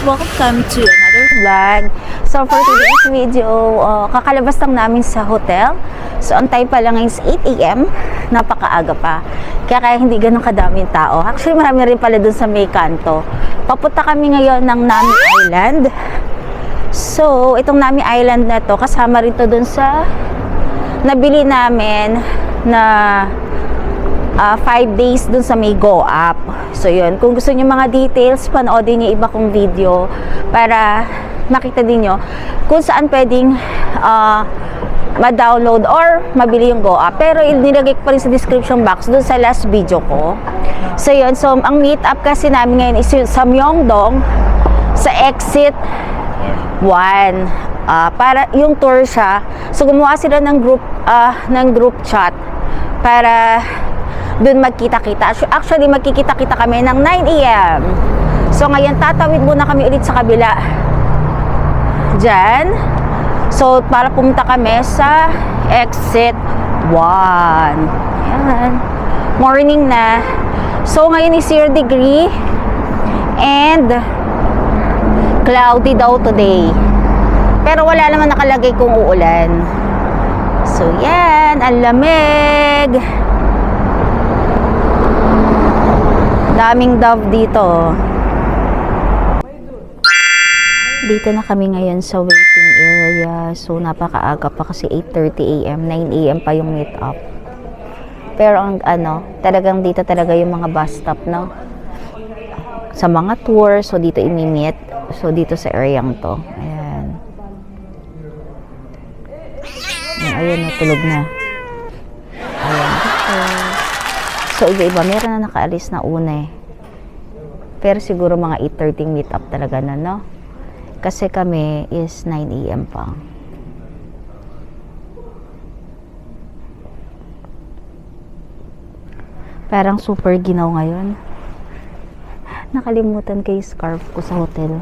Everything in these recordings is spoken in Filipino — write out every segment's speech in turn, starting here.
welcome to another vlog. So for today's video, kakalabas lang namin sa hotel. So ang time pa lang is 8 AM, napakaaga pa. Kaya hindi ganun kadaming tao. Actually marami rin pala dun sa may kanto. Papunta kami ngayon ng Nami Island. So itong Nami Island na to, kasama rin to dun sa nabili namin na 5 days dun sa may Go Up. So yun, kung gusto niyo mga details, panoodin niyo iba kong video para makita din niyo kung saan pwedeng ma-download or mabili yung Go Up. Pero nilagay ko pa rin sa description box dun sa last video ko. So yun, so ang meet up kasi namin ngayon is sa Myeongdong sa exit 1. Para yung tour siya. So gumawa sila ng group chat para doon magkita-kita. Actually, magkikita-kita kami ng 9 AM. So, ngayon, tatawid muna kami ulit sa kabila. Diyan. So, para pumunta kami sa exit 1. Ayan. Morning na. So, ngayon is 0 degree. And, cloudy daw today. Pero wala naman nakalagay kung uulan. So, yan. Ang lamig. Daming dove dito. Dito na kami ngayon sa waiting area. So, napakaaga pa kasi 8:30 AM, 9 AM pa yung meet up. Pero ang talagang dito talaga yung mga bus stop, no? Sa mga tour, so dito imi-meet. So, dito sa areang to. Ayan. Ayan, natulog na. Ayan, dito. So, iba-iba. Meron na nakaalis na una eh. Pero siguro mga 8:30 meet up talaga na, no? Kasi kami is 9 AM pa. Parang super ginaw ngayon. Nakalimutan ko yung scarf ko sa hotel.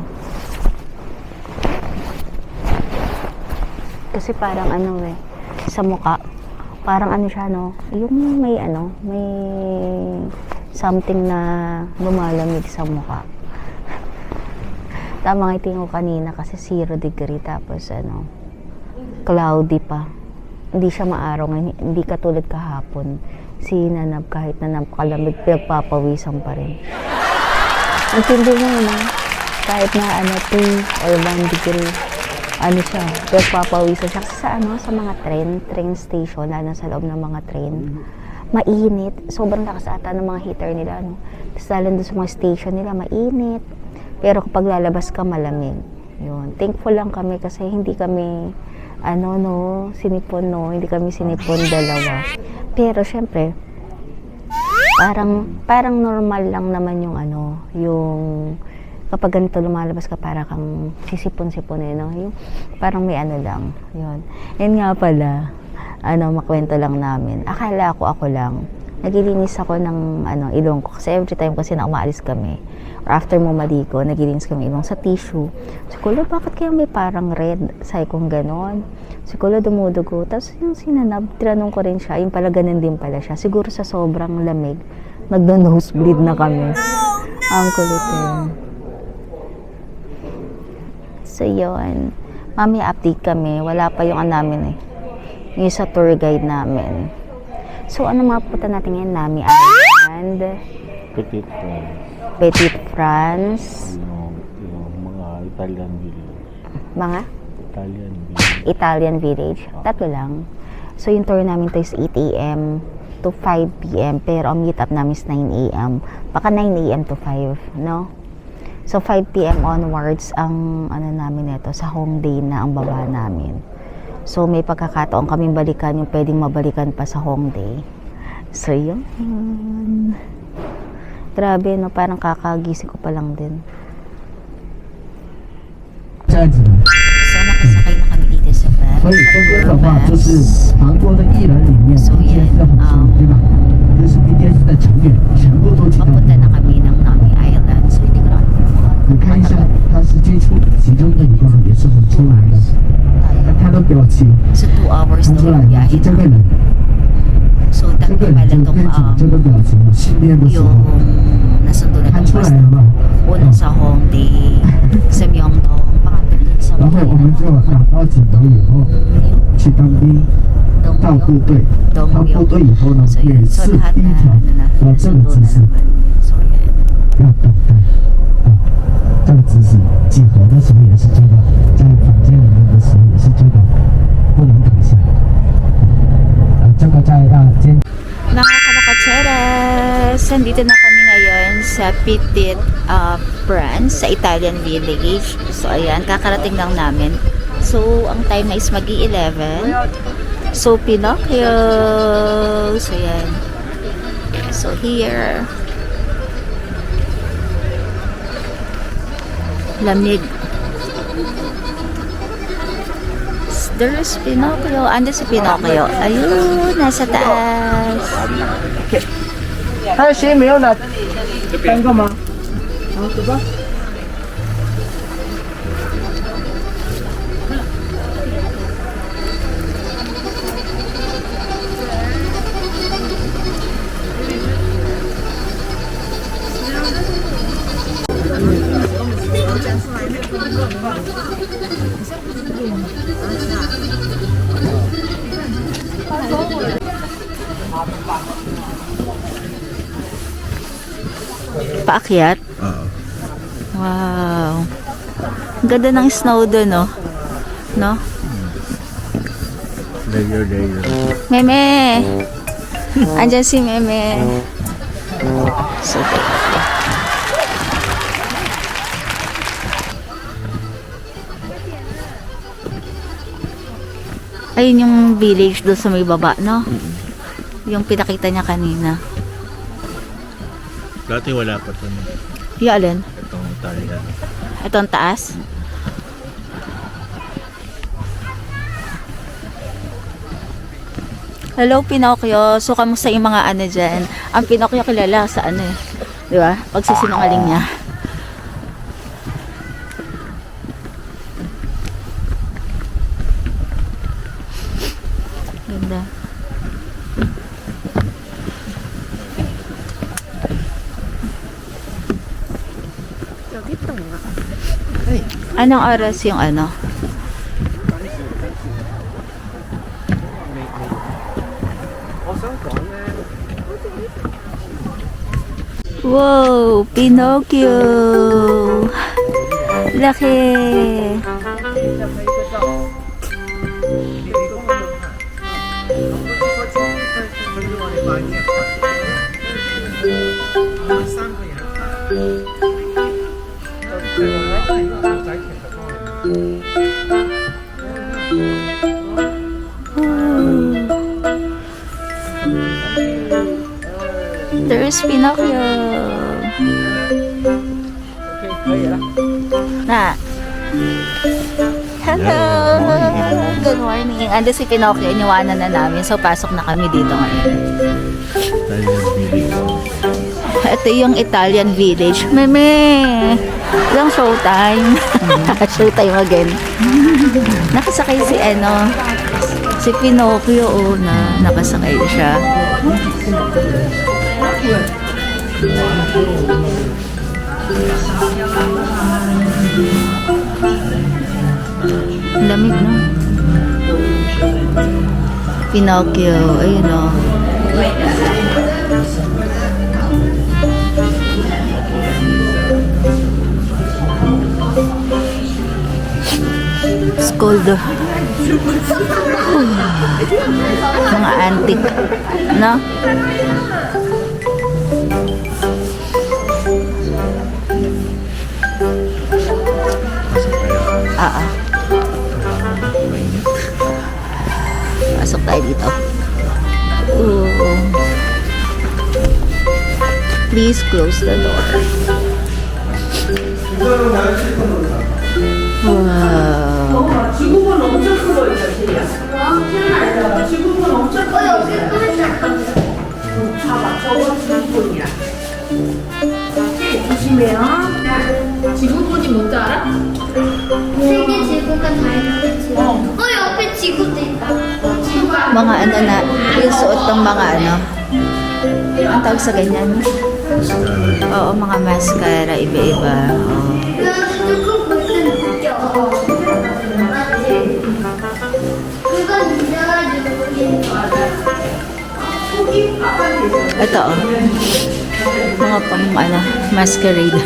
Kasi parang sa mukha. Parang siya, no? Yung may something na lumalamig sa mukha. Tama nga tingin ko kanina kasi 0 degree tapos cloudy pa. Hindi siya maaraw ngayon. Hindi katulad kahapon. Sinanap kahit na napakalamig, pinagpapawisan pa rin. Ang tindi mo naman. Kahit na 2 or 1 degree. Siya, pinagpapawisan siya. Kasi sa mga train station, lalo sa loob ng mga train, mainit. Sobrang lakas ata ng mga heater nila, no? Tapos lalo doon sa mga station nila, mainit. Pero kapag lalabas ka, malamig. Yun. Thankful lang kami kasi hindi kami, sinipon, no? Hindi kami sinipon dalawa. Pero, syempre, parang normal lang naman yung kapag ganito lumalabas ka, para kang sisipon-sipon no? Yung parang may lang. Yun. Yan nga pala, makwento lang namin. Akala ko ako lang. Naglilinis ako ng ilong ko. Kasi every time kasi na umaalis kami, or after mo maligo, naglilinis kami ilong sa tissue. Si Kulo, bakit kaya may parang red? Sabi kong ganon. Si Kulo dumudugo. Tapos yung sinanab, tinanong ko rin siya. Yung pala ganun din pala siya. Siguro sa sobrang lamig, nagno-nosebleed na kami. Ang kulit yun. So yun. Mami, update kami. Wala pa yung namin yung sa tour guide namin. So, mapunta natin ngayon? Nami Island. Petit France. Yung mga Italian village. Mga? Italian village. Tatlo lang. So, yung tour namin to is 8 AM to 5 PM. Pero ang meet up namin is 9 AM. Baka 9 AM to 5, no? So, 5 PM onwards, ang namin ito, sa Hongdae na ang baba namin. So, may pagkakataon kaming balikan yung pwedeng mabalikan pa sa Hongdae. So, yun. Grabe, no? Parang kakagising ko pa lang din. So, nakasakay na kami dito sa bus. So, yan. Papunta na kami ng Nami Island. So, hindi ko na 你看一下，它是接触其中的一个也是很出来的，看到表情， So, 2 hours 看 na 出来 yung 了， biyahe 这个 namin. 人， So, 这 tatlo 个人 pala 就 itong 开始这个表情训练的时候， yung nasundo na 看 itong 出来 bus 了吧？ Una sa Hongdae, 报警头以后去当兵，到部队，到部队以后呢， So 也 yun, so 是 lahat 第一 na, 条 ano na, 要这个 nasundo 姿 na 势， naman. So yan. 要等待啊，这个姿势，几何的时候也是这个，在房间里面的时候也是这个，不能躺下。这个在肩。 Mga kalakatseres, nandito na kami ngayon sa Petit France, sa Italian Village. So ayan, kakarating lang namin. So ang time na is magi-11. So Pinocchio. So ayan. So here. Lamig. There's Pinocchio. Ando si Pinocchio. Ayun, nasa taas. 他的鞋没有拿单个吗？好，走吧。 Paakyat? Wow. Ang ganda ng snow doon, no? No? Layer. Meme! Andyan si Meme. So, ayun yung village doon sa may baba, no? Yung pinakita niya kanina. Dati wala pa ito. Yung alin? Itong Italian. Ito ang taas. Hello, Pinocchio. So, kamusta yung mga ano dyan? Ang Pinocchio kilala sa ano eh. Di ba? Pagsisinungaling niya. Ganda. Anong oras yung ano? Wow, Pinocchio! Laki! There's Pinocchio. Na. Hello. Good morning. Ando si Pinocchio. Iniwanan na namin. So, pasok na kami dito ngayon. Italian village. Ito yung Italian Village. Meme! Lang showtime. Showtime again. Nakasakay si si Pinocchio. Oh, nakasakay siya. Lamig, no? Pinocchio, ayun o. Scold. Mga antique, no? Pasok tayo dito. Please close the door. Wow. 지구본 엄청 큰 거 있죠, 제이야. 지구본 엄청 큰 거. 봐봐, 저거 지구본이야. 제이 조심해요. 지구본이 뭔지 알아? 세계 지구가 다 있는데 지구. 옆에 지구도 있다. Mga ano na, yung suot ng mga ano. Ang tawag sa ganyan? Oo, mga mascara, iba-iba. Oo. 그거 볼때 느껴. 맞지? Ito, oh. Mga pang, masquerade.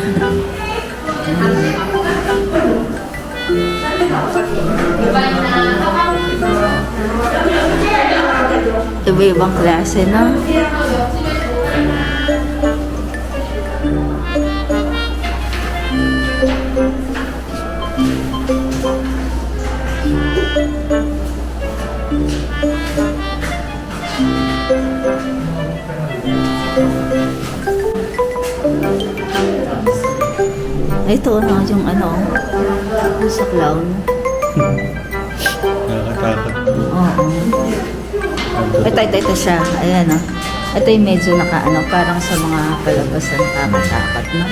Iba-ibang klase, no? Ito na yung sa clown. Nakakatakot. Oo. Ito siya. Ayan, oh. Ito yung medyo parang sa mga palabas ng nakakatakot, no?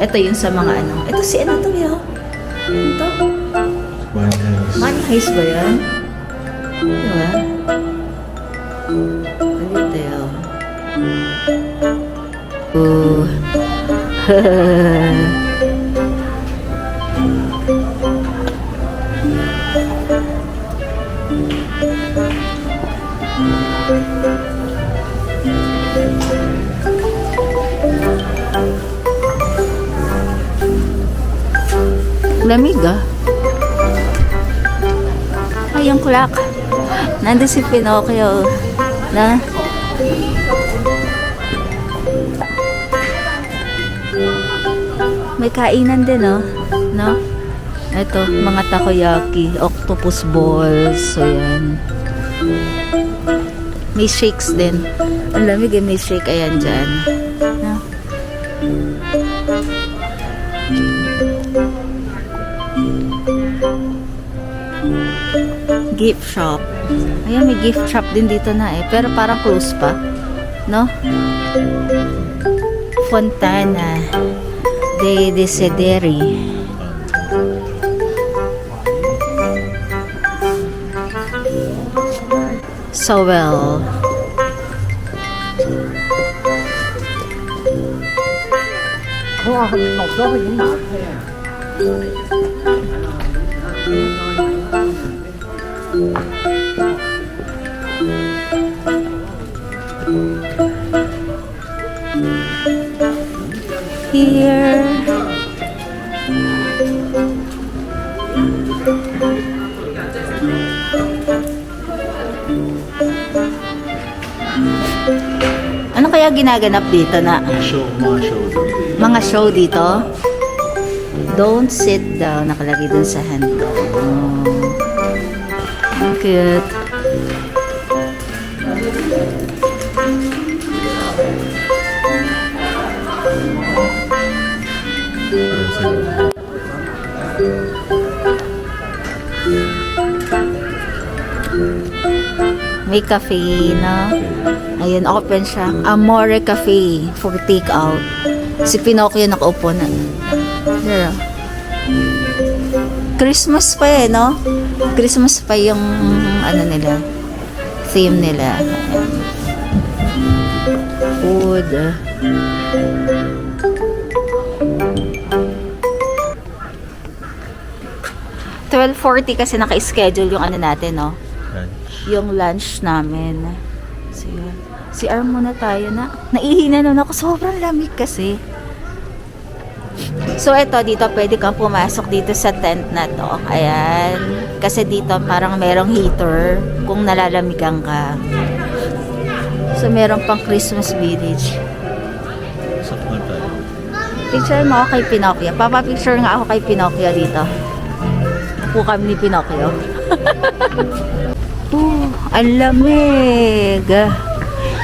Ito yung sa mga Ito si to, yo. Ito. Money Heist ba yan? Diba? Dito, yo. Lamig, ah. Ay, yung clock. Nandun si Pinocchio. Na? May kainan din, oh. No? Ito, mga takoyaki, octopus balls. So, yan. May shakes din. Ang lamig, may shake. Ayan, dyan. No? Gift shop. Ayan, may gift shop din dito na eh. Pero parang close pa. No? Fontana de Desideri. Sowell. Here. Ano kaya ginaganap dito na? Mga show. Mga show dito? Don't sit down. Nakalagay dun sa handle. Oh. Cute. May cafe na. Ayan, open siya. Amore Cafe for take out. Si Pinocchio nakaupo na. There. Christmas pa eh, no? Christmas pa yung nila. Theme nila. Ayan. Food. 12:40 kasi naka-schedule yung natin, no? Yung lunch namin. So, yun. CR muna tayo na. Naihina nun ako. Sobrang lamig kasi. So, ito, dito pwede kang pumasok dito sa tent na to. Ayan. Kasi dito parang merong heater kung nalalamigan ka. So, meron pang Christmas village. Sakto tayo. Picture mo ako kay Pinocchio. Papapicture nga ako kay Pinocchio dito. Ako kami ni Pinocchio. Ang lamig.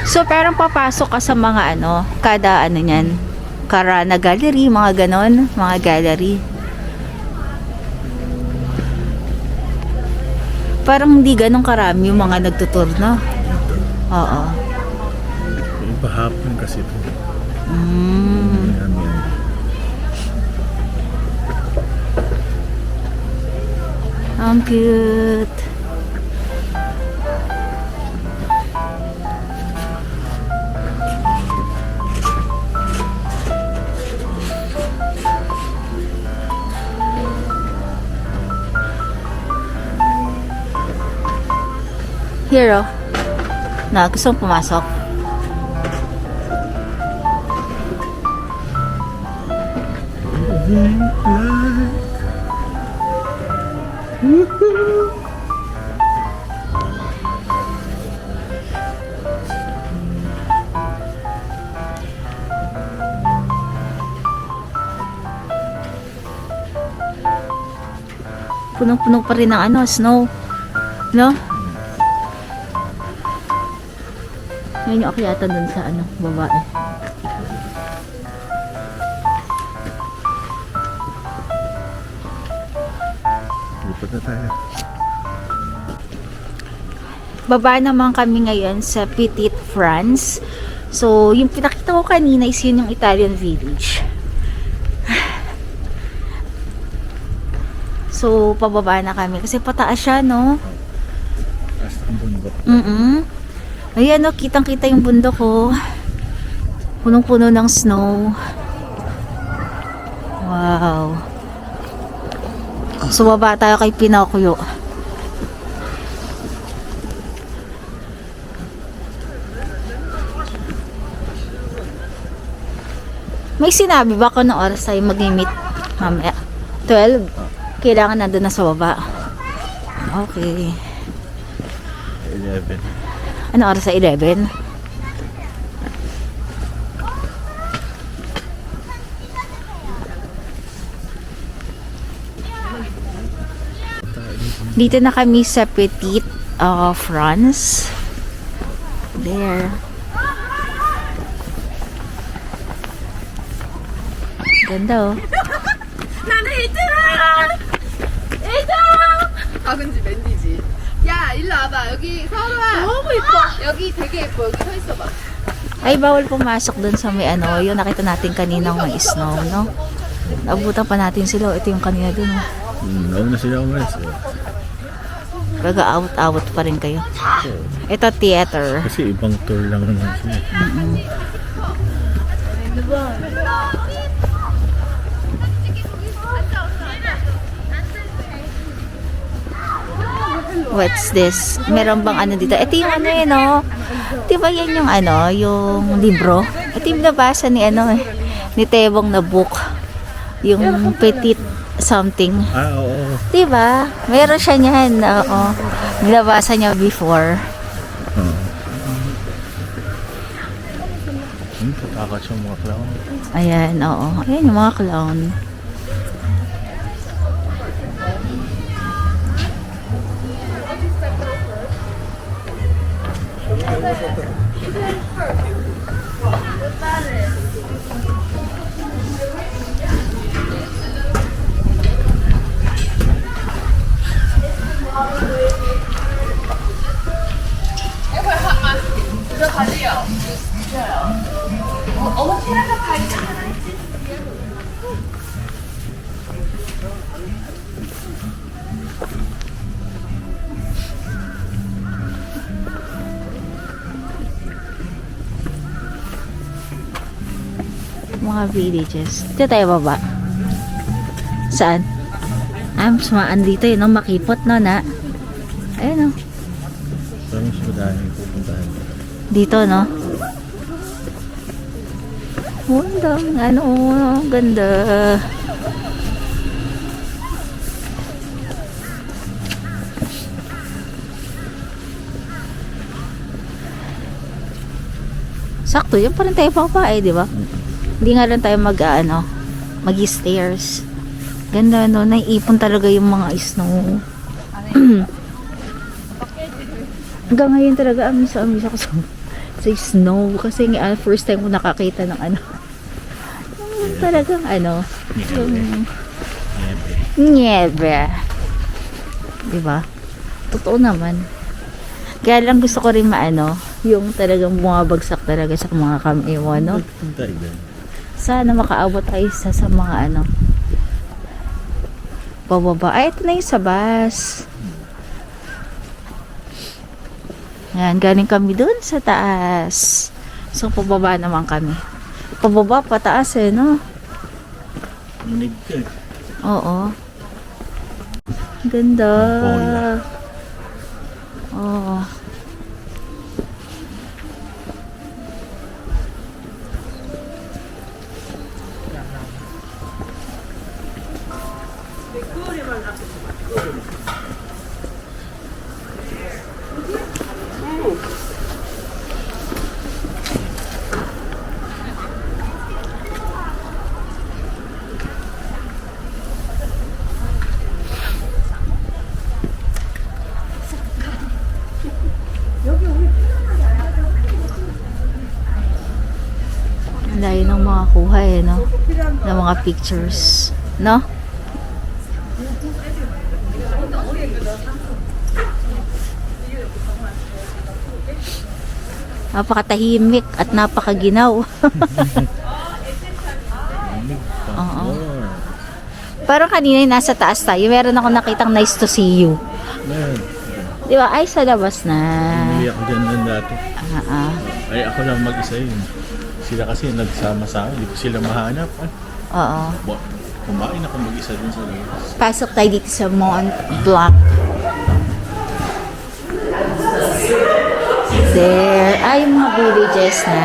So, parang papasok ka sa mga kada niyan. Karana Gallery, mga ganon. Mga gallery. Parang hindi ganun karami yung mga nagtutur, no? Oo. Pahapon kasi ito. Ang cute. Here, oh. Na gusto mong pumasok? Punong-puno pa rin ng ano, snow. No? Ngayon yung akyatan dun sa ano, babae. Lipat na tayo. Baba naman kami ngayon sa Petite France. So, yung pinakita ko kanina is yun yung Italian village. So, pababa na kami. Kasi pataas siya, no? Taas ng bundok. Ayan, no? Kitang-kita yung bundok, oh. Punong-puno ng snow. Wow. So, baba tayo kay Pinocchio. May sinabi ba kung anong oras tayo mag-meet mamaya? 12? Kailangan nandun na sa baba. Okay. 11. Ano oras sa 11? Dito na kami sa Petite France. There. Ganda, oh. 나는 1등아! 1등! 박은지 맨디지. 야, 일로 와봐. 여기 서울아. 너무 예뻐. 여기 되게 예뻐. 여기 서 있어봐. Ay, bawal pumasok dun sa may ano, yung nakita natin kaninang may snow, no? Nabutan pa natin sila. Ito yung kanina dun, oh. Nauna sila umalis. Nag-out-out pa rin kayo. Ito, theater. Kasi ibang tour lang naman sila. What's this? Meron bang ano dito? Ito yung ano yun, no? Di ba yan yung ano, yung libro? Ito yung nabasa ni ano, ni Tebong na book. Yung Petite something. Ah, oo. Di ba? Meron siya niyan. Oo. Nilabasa niya before. Tatakas yung mga clown. Ayan, oo. Ayan yung mga clown. Mga villages. Dito tayo baba. Saan? Mas maan dito yun, no? Makipot, no, na? Ayun, no? Pero mas madaming pupuntahan. Dito, no? Ganda, ano, ganda. Sakto, yun pa rin tayo papa, di ba? Hindi nga lang tayo mag-stairs. Ganda, no? Naiipon talaga yung mga snow. Hanggang ngayon talaga, amisa ako sa snow. Kasi nga, first time ko nakakita ng ano. Yung talagang ano. Yung niebe. Diba? Totoo naman. Kaya lang gusto ko rin maano, yung talagang bumabagsak talaga sa mga kamay-ewa, no? Punta ilan. Sana makaabot tayo sa mga ano pababa. Ay, ito na yung sa bus. Yan, galing kami dun sa taas. So, pababa naman kami. Pababa, pataas eh, no? Manig ka. Oo. Ganda. Bola. Oo. makakuha eh, no? Ng mga pictures, no? Napakatahimik at napakaginaw. Oo. Parang kanina yung nasa taas tayo, meron ako nakitang nice to see you. Man, Di ba? Ay, sa labas na. hindi ako dyan nun dati. Ay, ako lang mag-isa yun. Sila kasi nagsama sa akin, hindi ko sila mahanap. Oo. Kumain ako mag-isa dun sa labas. Pasok tayo dito sa Mont Blanc. There. Ay, yung mga villages na.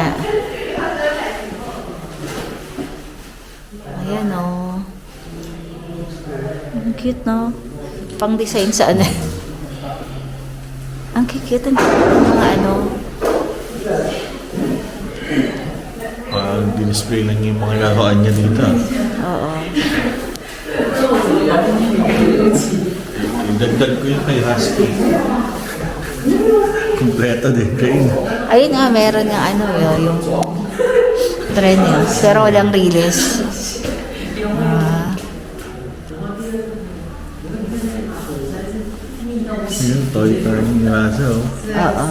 Ayan o. Ang cute, no? Pang-design sa ano. Ang cute. Ang cute ng mga ano. Dinisplay lang yung mga laruan niya dito. Oo. Dagdag ko yung kay Husky. Kompleto din. Kain. Ayun nga, meron nga ano, yung treadmill. Pero walang release. Yun, toy car yung rasa, oh. Oo.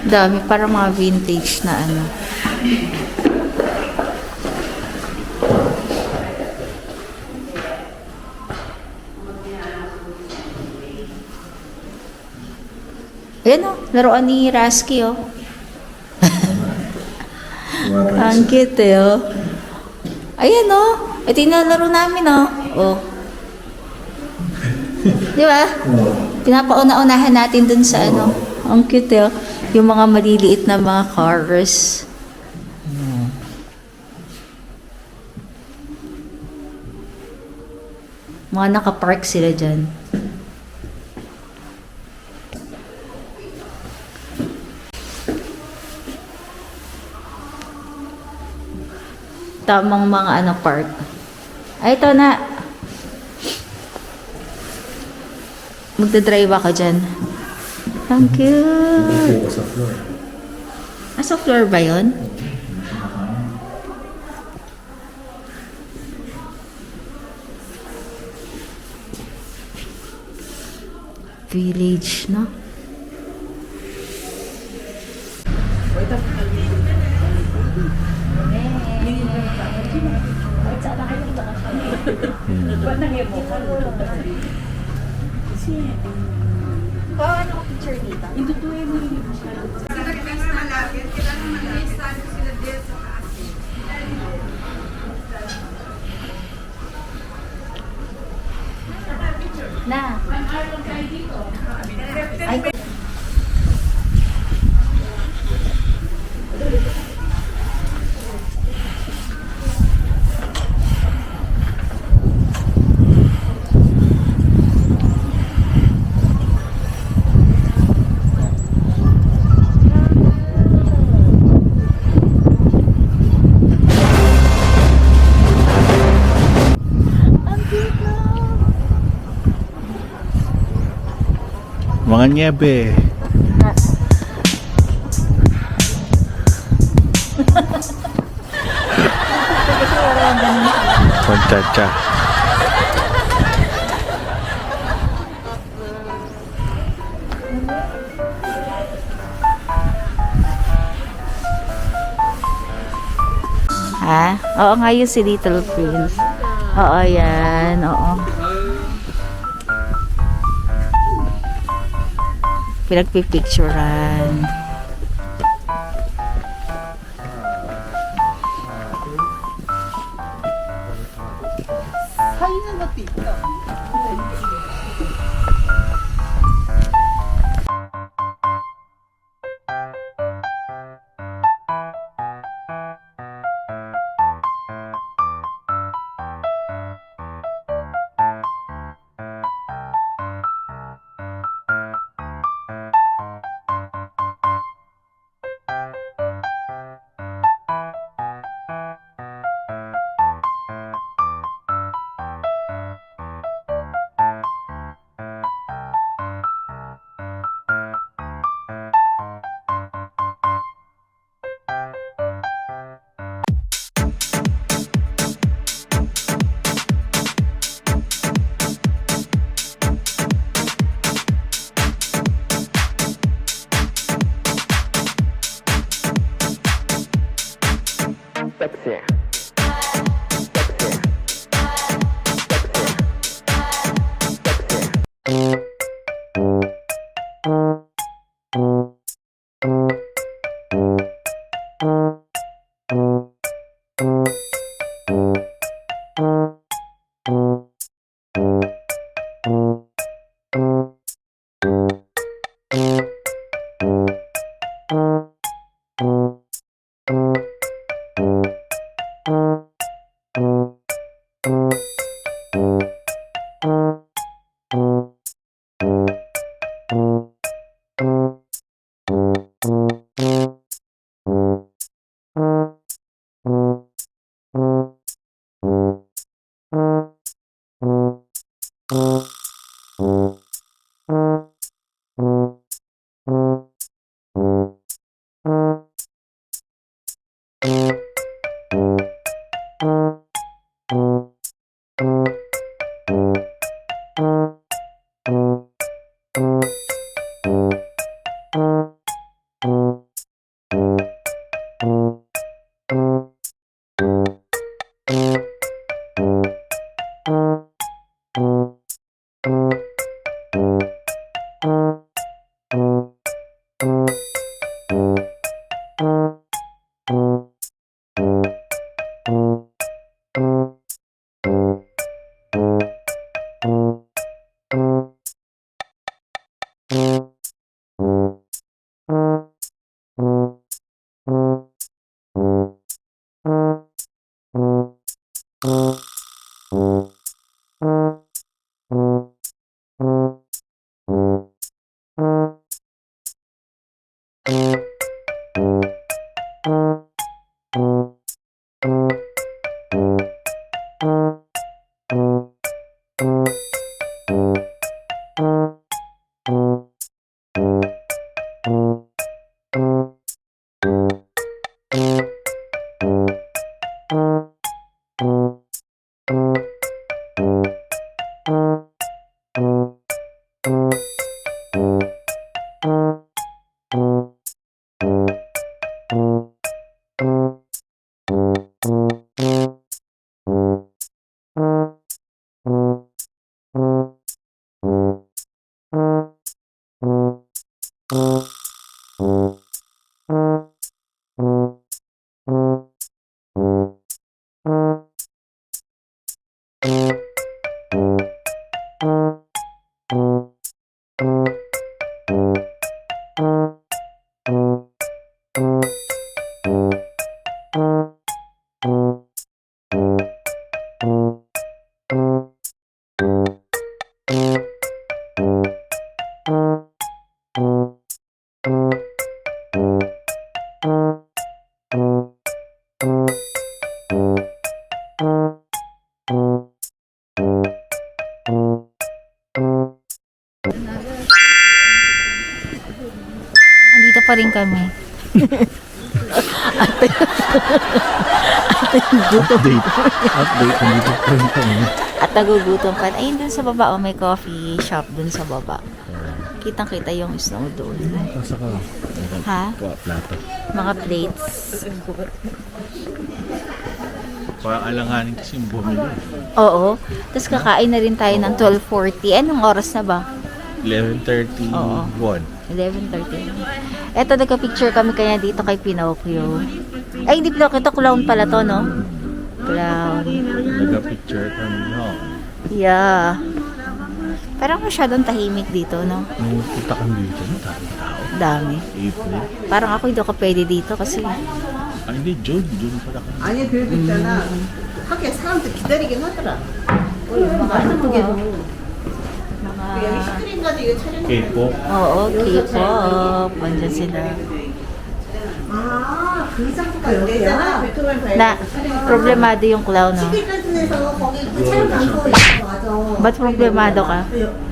Dami, parang mga vintage na ano. Ayan o, laruan ni Rasky o. Ang cute eh o. Ayan o, ito yung nalaro namin o. O. Di ba? Pinapauna-unahan natin dun sa ano. Ang cute eh o. Yung mga maliliit na mga cars. Mga nakapark sila dyan. Tamang mga ano park. Ay, ito na. Magdadrive ako dyan. Ang cute. Sa floor. Sa floor ba yun? Village, no? Na. Ay, Mga niebe. Pagchacha. ha? Oo nga yun si Little Prince. Oo, yan. Oo. Pinagpipicturan. Andito pa rin kami. Update. Update. Nandito pa rin kami. At nagugutom pa. Ayun dun sa baba, may coffee shop dun sa baba. Kitang-kita yung snow doon. Kasa ka. Ha? Plato. Mga plates. Parang alanganin kasi yung bumili. Oo. Tapos kakain na rin tayo ng 12:40. Anong oras na ba? 11:31. Oo. 11:30. Eto, nagka-picture kami kaya dito kay Pinocchio. Ay, hindi Pinocchio. Ito, clown pala to, no? Clown. Nag-picture kami, no? Yeah. Parang masyadong tahimik dito, no? Nung punta kami dito, daming tao. Dami. April. Parang ako hindi ako pwede dito kasi Ay, hindi, June. June pala kami. 아니 그래도 있잖아. 하긴 사람들 기다리긴 하더라. mga ano to, 여기 스크린 가지고 이거 촬영. K-pop. oo, K-pop. Andyan sila. 아, 그 장소가 여기야. 베토벤 바이올린 Na, problemado yung clown, no? 시크릿 가든에서 거기 촬영 장소 있어. 맞아. Ba't problemado ka?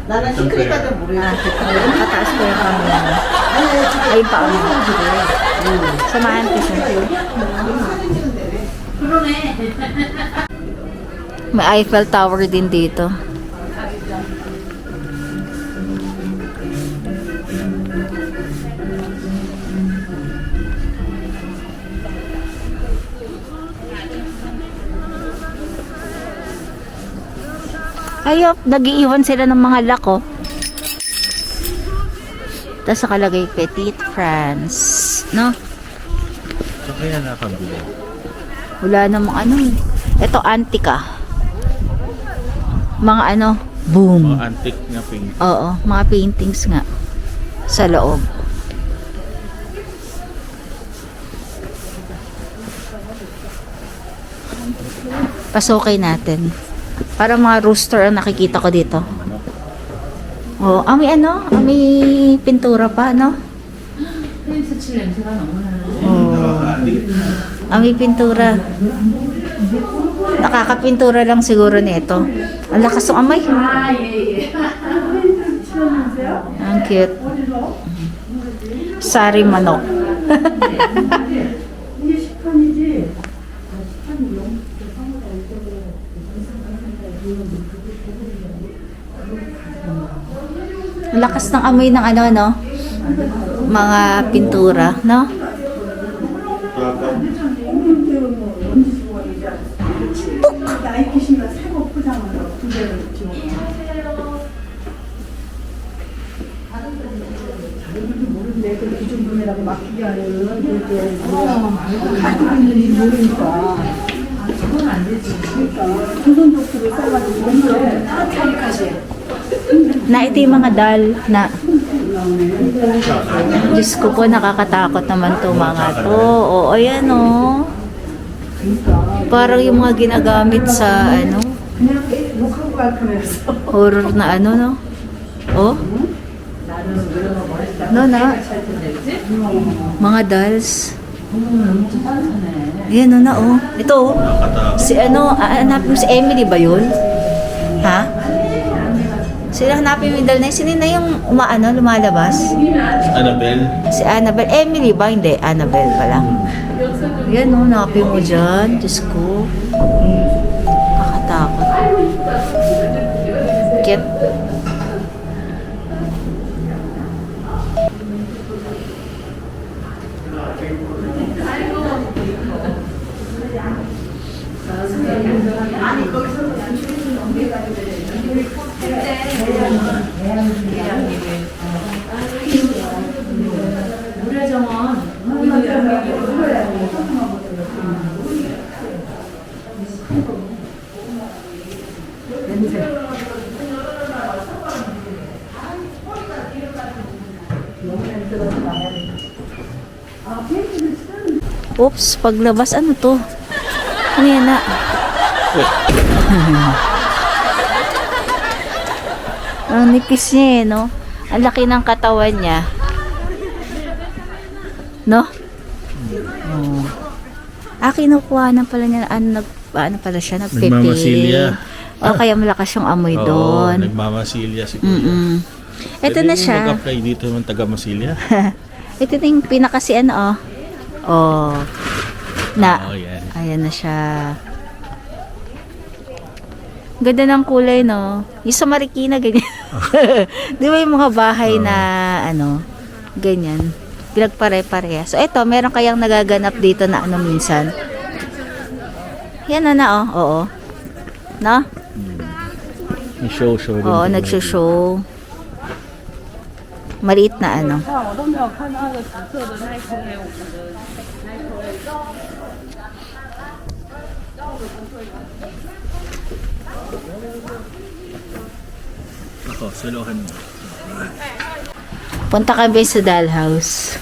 나는 시크릿 가든 모르겠어. Nakataas ko yung camera. 아니 지금 Ayun pa ako. Samahan ko siya. May Eiffel Tower din dito. Ayop, nag-iiwan sila ng mga lako. Tapos nakalagay Petite France, no? So kaya nakabili. Wala namang ano. Ito, Antica. Mga ano, boom. Mga antique na pink. Oo, mga paintings nga. Sa loob. Pasokay natin. Para mga rooster ang nakikita ko dito. Oh, may ano? May pintura pa, no? May pintura. Nakakapintura lang siguro nito. Ang lakas ng amoy. Ang cute. Sari manok. Ang lakas ng amoy ng ano, no? Mga pintura, no? Na ito yung mga dal na Diyos ko po, nakakatakot naman to mga to. O, ayan o. Parang yung mga ginagamit sa ano horror na ano, no? Oh? No, na. Mga dolls. Ayan o na, oh. Ito, oh. Si ano, hanapin mo si Emily ba yun? Ha? Sila hanapin mo yung doll na yun. Sino na yung lumalabas? Annabelle. Si Annabelle. Emily ba? Hindi. Annabelle pala. Yan o, hanapin mo dyan. Diyos ko. Kakatakot. Cute. Oops, paglabas, ano to? Ano yan na? Ang nipis niya eh, no? Ang laki ng katawan niya. No? Oh. Kinukuha na pala niya, ano pala siya, nagpiping. Nagmamasilya. O, kaya malakas yung amoy Oo, doon. nagmamasilya si Kuya. Ito na siya. Mag-apply dito naman taga-masilya. Ito na yung pinakasi ano, oh. Oh. Na. Oo, yan. Ayan na siya. Ganda ng kulay, no? Yung sa Marikina, ganyan. Di ba yung mga bahay na, ano, ganyan. Pinagpare-pareha. So, eto, meron kayang nagaganap dito na ano minsan. Yan na, oh. Oo. No? May show. Oo, nagsho-show. Maliit na ano. Ako, salohan mo. Punta kami sa dollhouse.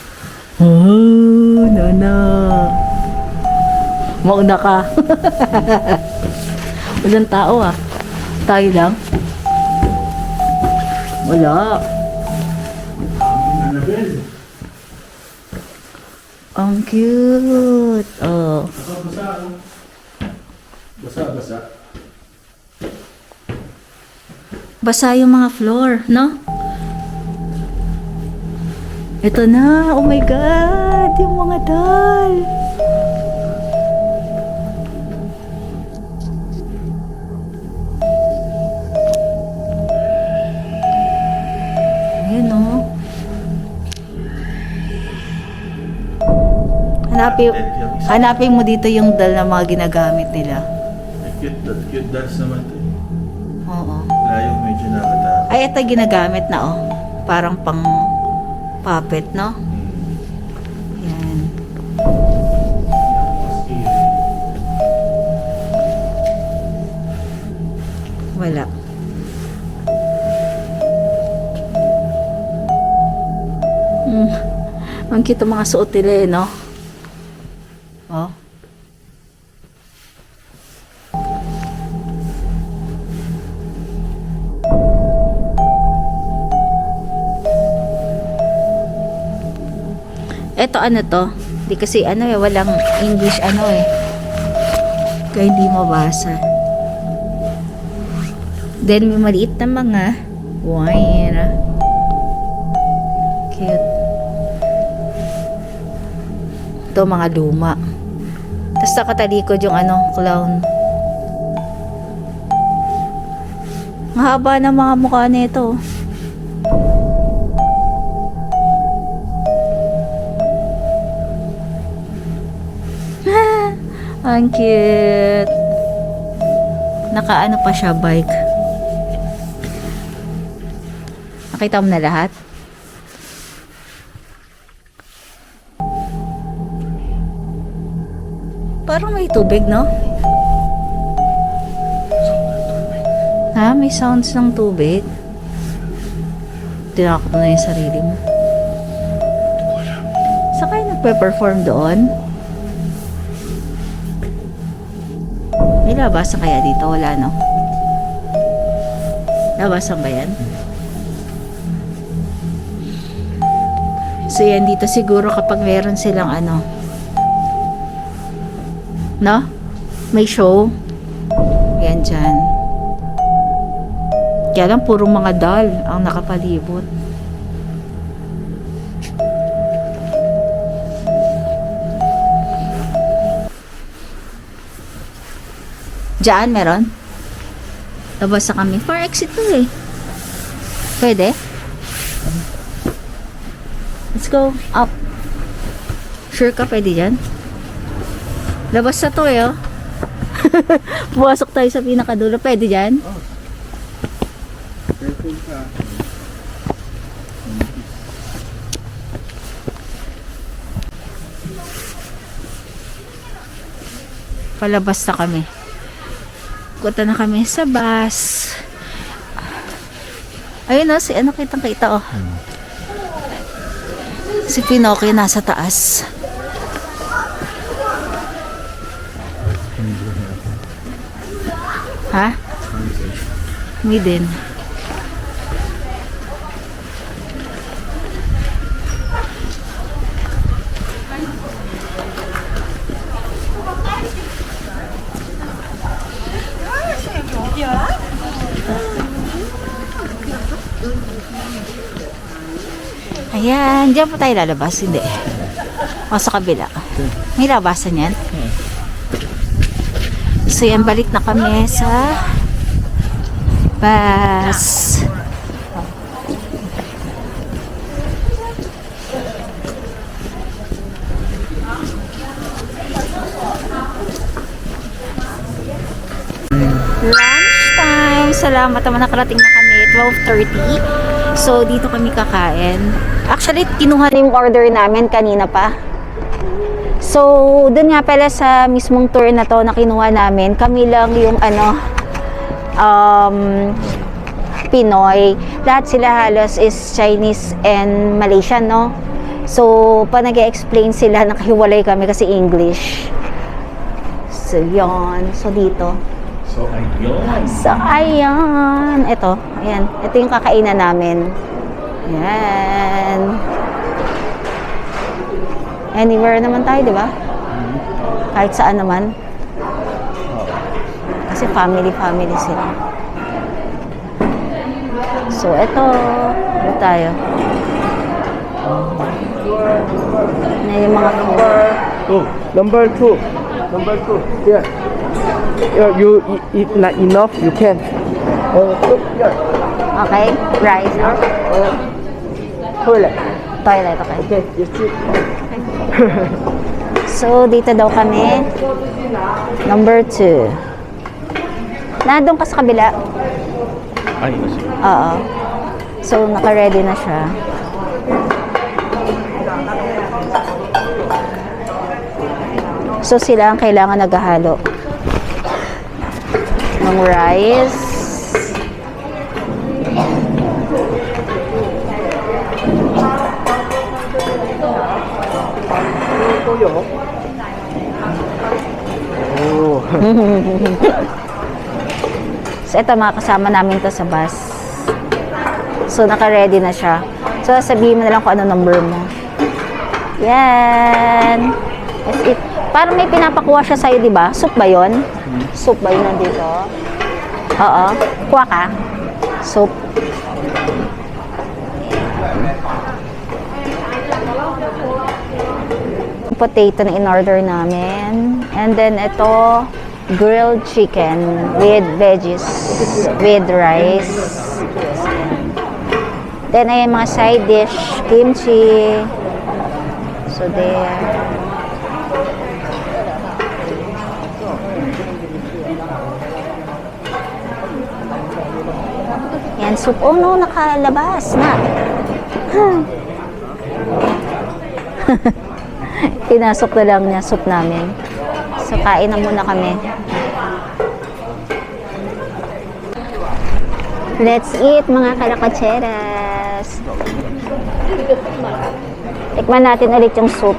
Oh, no. Mauna ka. Walang tao ah. Tayo lang. Wala. Ang cute. Oh. Basa. Basa yung mga floor, no? Ito na. Oh my God. Yung mga doll. Ayan, oh. Hanapin mo dito yung doll na mga ginagamit nila. Cute dolls naman to. Oo. Layo, medyo nakata. Ay, ito ginagamit na oh. Parang pang puppet, no? Yan. Wala. Ang cute ang mga suot nila eh, no? Oh. Eto ano to? Di kasi ano eh, walang English ano eh. Kaya hindi mabasa. Then may maliit na mga wine. Cute. Ito mga luma. Tapos nakatalikod yung ano, clown. Ang haba ng mga mukha nito. Ang cute. Nakaano pa siya, bike. Nakita mo na lahat? Parang may tubig, no? Ha? May sounds ng tubig? Tinakot na yung sarili mo. Saan kayo nagpe-perform doon? May labasan kaya dito? Wala, no? Labasan ba yan? So, yan dito siguro kapag meron silang ano, no? May show. Yan dyan. Kaya lang puro mga doll ang nakapalibot. Diyan meron? Labas na kami. For exit to eh. Pwede? Let's go up. Sure ka pwede dyan? Labas na to eh oh. Pumasok tayo sa pinakadulo. Pwede dyan? Palabas na kami. Punta na kami sa bus. Ayun o, si ano kitang kita o. Si Pinocchio nasa taas. Ha? Hindi din. Ayan, diyan pa tayo lalabas, hindi. O sa kabila. May labasan yan. So yan, balik na kami sa bus. Lunchtime! Salamat naman, nakarating na kami. 12:30. So, dito kami kakain. Actually, kinuha na yung order namin kanina pa. So, dun nga pala sa mismong tour na to na kinuha namin, kami lang yung ano, Pinoy. Lahat sila halos is Chinese and Malaysian, no? So, pa nag-explain sila, nakahiwalay kami kasi English. So, yun. So, dito. So, ayan. Ito. Ayan. Ito yung kakainan namin. Ayan. Anywhere naman tayo, di ba? Kahit saan naman. Kasi family sila. So, ito. Ito tayo. Ayan yung mga Number two. Here. You eat not enough, you can. Look here. Okay. Rice. Toilet. Toilet. Okay. Okay, you sit. So, dito daw kami. Number 2. Nandun ka sa kabila. Ay, kasi. Oo. So, naka-ready na siya. So, sila ang kailangan naghahalo ng rice. So, ito mga kasama namin to sa bus. So, naka-ready na siya. So, sabihin mo na lang kung ano number mo. Yan. That's it. Parang may pinapakuha siya sa'yo, di ba? Soup ba yun? Soup ba yun nandito? Oo. Kuha ka. Soup. Potato na in-order namin. And then, ito, grilled chicken with veggies, with rice. Then, ay mga side dish, kimchi. So, there. Yan, soup. Oh no, nakalabas na. Pinasok na lang niya soup namin. So, kain na muna kami. Let's eat, mga kalakotseras. Tikman natin ulit yung soup.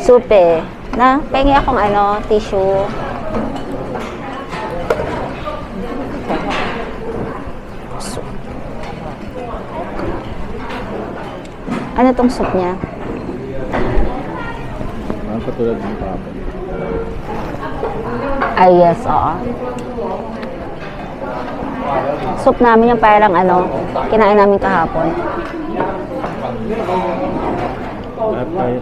Soup eh. Na, pengi akong tissue. Soup. Ano tong soup niya? Ang katulad ng kahapon. Ay, yes, oo. Soup namin yung parang kinain namin kahapon. Lahat tayo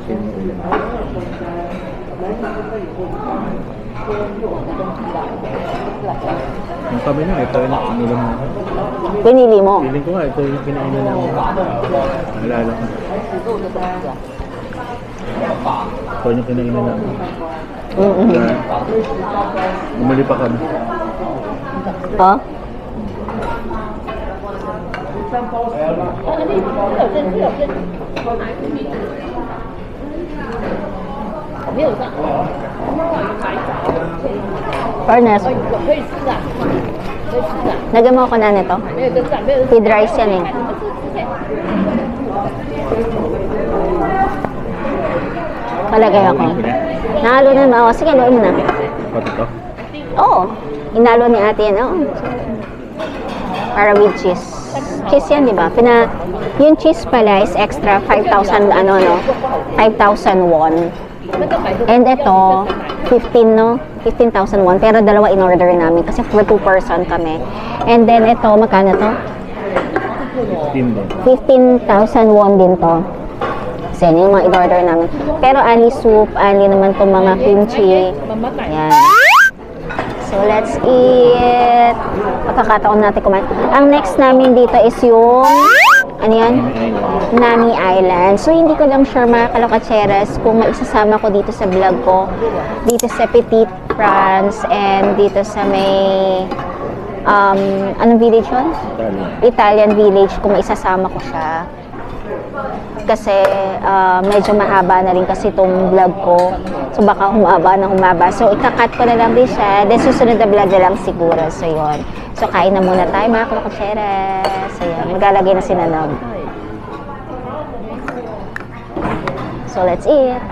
yung kami na, ito yung ininom na. Pinili mo? Feeling ko nga, ito yung pinainan na. Naalala ko. Ito yung pinainan na. Bumili pa kami. Oh? Fairness. Lagyan mo ako na nito. Feed rice yan eh. Palagay ako. Nahalo na naman ako. Sige, luoy mo na. Pati ito. Oo. Inalo ni ate yan. Oo. Para with cheese. Cheese yan, di ba? Yung cheese pala is extra 5,000 5,000 won. And ito, 15,000 won. Pero dalawa in-order namin kasi for 2 person kami. And then ito, magkano to? 15,000 won din to. Kasi yun yung mga in-order namin. Pero ali soup, ali naman itong mga kimchi. Yan. So, let's eat. Pagkakataon natin kumain. Ang next namin dito is yung, ano yan? Nami Island. So, hindi ko lang sure mga kalokatseras kung maisasama ko dito sa vlog ko. Dito sa Petit France and dito sa may, anong village yun? Italian village, kung maisasama ko siya. Kasi medyo mahaba na rin kasi itong vlog ko. So baka humaba. So ikakat ko na lang din siya. Then susunod na vlog na lang siguro. So yun. So kain na muna tayo mga kalokotseras. So yun. Maglalagay na sinanag. So let's eat.